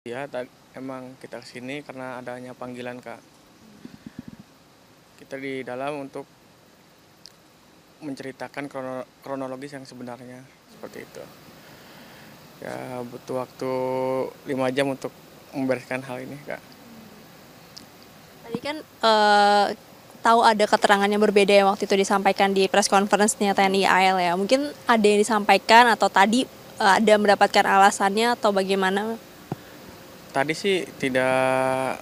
Ya, emang kita kesini karena adanya panggilan Kak. Kita di dalam untuk menceritakan kronologis yang sebenarnya seperti itu. Ya butuh waktu 5 jam untuk membereskan hal ini Kak. Tadi kan tahu ada keterangan yang berbeda yang waktu itu disampaikan di press conference-nya TNI AL ya. Mungkin ada yang disampaikan atau tadi ada mendapatkan alasannya atau bagaimana? Tadi sih tidak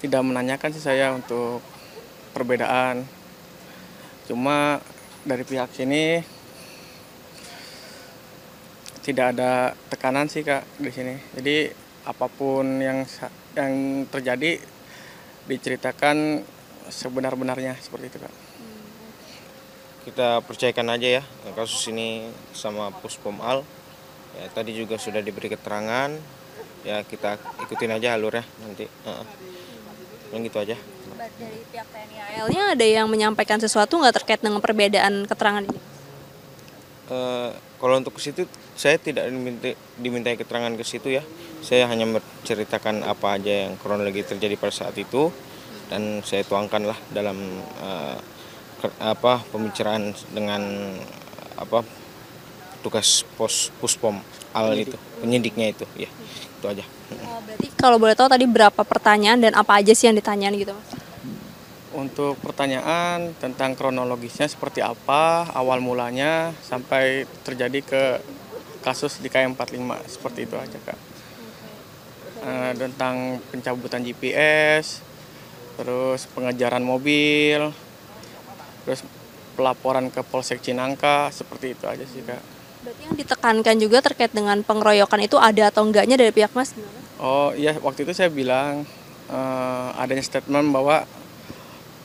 menanyakan sih saya untuk perbedaan. Cuma dari pihak sini tidak ada tekanan sih Kak di sini. Jadi apapun yang terjadi diceritakan sebenar-benarnya seperti itu Kak. Kita percayakan aja ya kasus ini sama Puspom Al. Ya, tadi juga sudah diberi keterangan. Ya kita ikutin aja alurnya nanti. Yang gitu aja. Dari pihak TNI AL-nya ada yang menyampaikan sesuatu nggak terkait dengan perbedaan keterangan ini? Kalau untuk ke situ saya tidak dimintai keterangan ke situ ya. Saya hanya menceritakan apa aja yang kronologi terjadi pada saat itu dan saya tuangkanlah dalam pembicaraan dengan tugas Puspom Al itu, penyidiknya itu ya. Itu aja. Berarti kalau boleh tahu tadi berapa pertanyaan dan apa aja sih yang ditanyain gitu Mas? Untuk pertanyaan tentang kronologisnya seperti apa, awal mulanya sampai terjadi ke kasus di KM45 seperti itu aja Kak. Tentang pencabutan GPS, terus pengejaran mobil, terus pelaporan ke Polsek Cinangka, seperti itu aja sih Kak. Berarti yang ditekankan juga terkait dengan pengeroyokan itu ada atau enggaknya dari pihak Mas gimana? Oh iya, waktu itu saya bilang adanya statement bahwa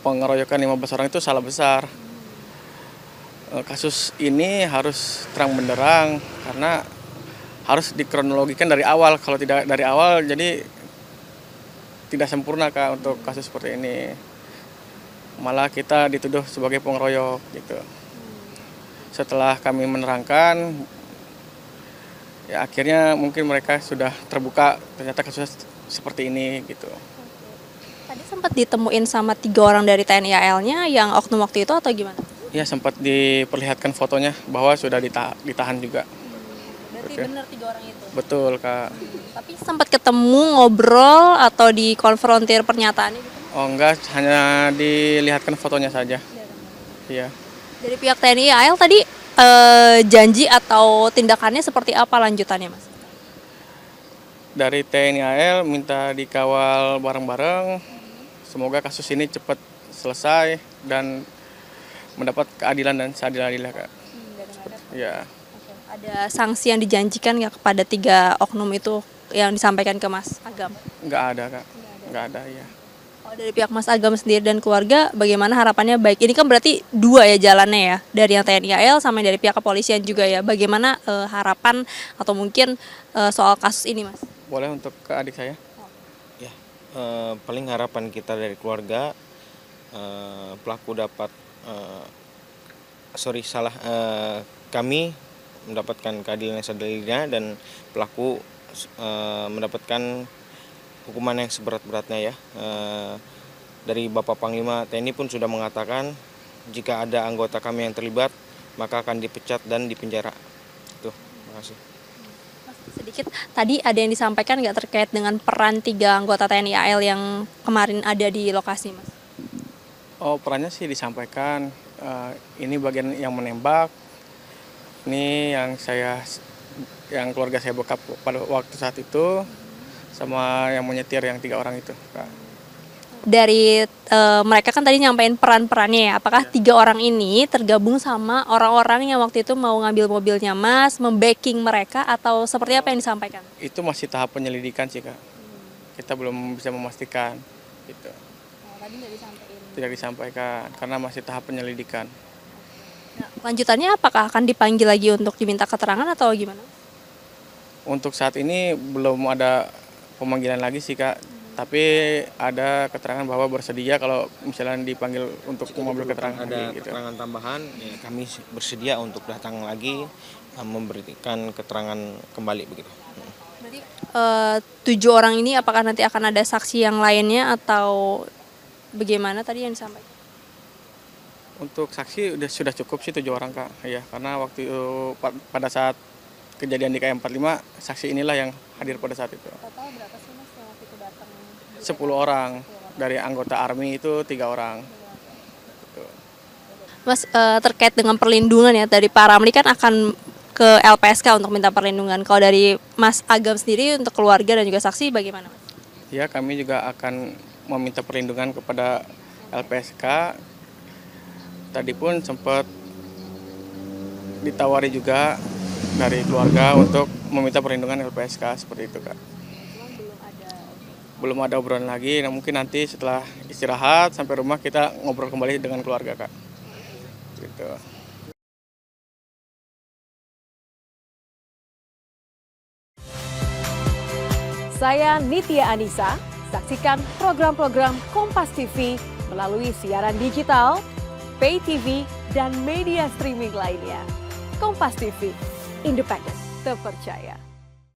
pengeroyokan 15 orang itu salah besar. Kasus ini harus terang benderang karena harus dikronologikan dari awal. Kalau tidak dari awal jadi tidak sempurna Kak untuk kasus seperti ini. Malah kita dituduh sebagai pengeroyok gitu. Setelah kami menerangkan, ya akhirnya mungkin mereka sudah terbuka ternyata kasusnya seperti ini gitu. Tadi sempat ditemuin sama 3 orang dari TNI AL-nya yang oknum waktu itu atau gimana? Ya sempat diperlihatkan fotonya bahwa sudah ditahan juga. Berarti Oke. benar 3 orang itu? Betul Kak. Tapi sempat ketemu, ngobrol, atau dikonfrontir pernyataannya gitu? Oh enggak, hanya dilihatkan fotonya saja. Iya. Dari pihak TNI AL tadi janji atau tindakannya seperti apa lanjutannya Mas? Dari TNI AL minta dikawal bareng-bareng. Semoga kasus ini cepat selesai dan mendapat keadilan dan seadil-adilnya Kak. Ya. Ada sanksi yang dijanjikan nggak kepada 3 oknum itu yang disampaikan ke Mas Agam? Nggak ada Kak. Nggak ada ya. Kalau dari pihak Mas Agam sendiri dan keluarga, bagaimana harapannya baik? Ini kan berarti 2 ya jalannya ya, dari yang TNI AL sama dari pihak kepolisian juga ya. Bagaimana harapan atau mungkin soal kasus ini Mas? Boleh untuk ke adik saya? Ya, paling harapan kita dari keluarga pelaku dapat kami mendapatkan keadilan yang seadil-adilnya dan pelaku mendapatkan hukuman yang seberat-beratnya ya. Dari Bapak Panglima TNI pun sudah mengatakan jika ada anggota kami yang terlibat maka akan dipecat dan dipenjara. Tuh, terima kasih. Sedikit, tadi ada yang disampaikan nggak terkait dengan peran 3 anggota TNI AL yang kemarin ada di lokasi Mas? Oh perannya sih disampaikan. Ini bagian yang menembak. Ini yang keluarga saya bekap pada waktu saat itu, sama yang menyetir yang 3 orang itu Kak. Dari mereka kan tadi nyampein peran-perannya ya, apakah 3 orang ini tergabung sama orang-orang yang waktu itu mau ngambil mobilnya Mas, membacking mereka atau seperti apa yang disampaikan? Itu masih tahap penyelidikan sih Kak. Kita belum bisa memastikan gitu. Tadi nggak disampaikan. Tidak disampaikan karena masih tahap penyelidikan. Nah, lanjutannya apakah akan dipanggil lagi untuk diminta keterangan atau gimana? Untuk saat ini belum ada pemanggilan lagi sih Kak. Tapi ada keterangan bahwa bersedia kalau misalnya dipanggil untuk mengambil keterangan Ada lagi gitu. keterangan tambahan, ya, kami bersedia untuk datang lagi memberikan keterangan kembali begitu. Berarti 7 orang ini apakah nanti akan ada saksi yang lainnya atau bagaimana tadi yang disampaikan? Untuk saksi sudah cukup sih 7 orang Kak, ya karena waktu itu pada saat kejadian di KM45 saksi inilah yang hadir pada saat itu. Total berapa sih Mas yang waktu itu datang? 10 orang, dari anggota ARMY itu 3 orang. Mas, terkait dengan perlindungan ya, dari Pak Ramli kan akan ke LPSK untuk minta perlindungan. Kalau dari Mas Agam sendiri untuk keluarga dan juga saksi bagaimana Mas? Ya kami juga akan meminta perlindungan kepada LPSK. Tadi pun sempat ditawari juga dari keluarga untuk meminta perlindungan LPSK seperti itu Kak. Belum ada obrolan lagi, nah mungkin nanti setelah istirahat sampai rumah kita ngobrol kembali dengan keluarga Kak. Gitu. Saya Nitya Anissa, saksikan program-program Kompas TV melalui siaran digital, pay TV, dan media streaming lainnya. Kompas TV, independen, terpercaya.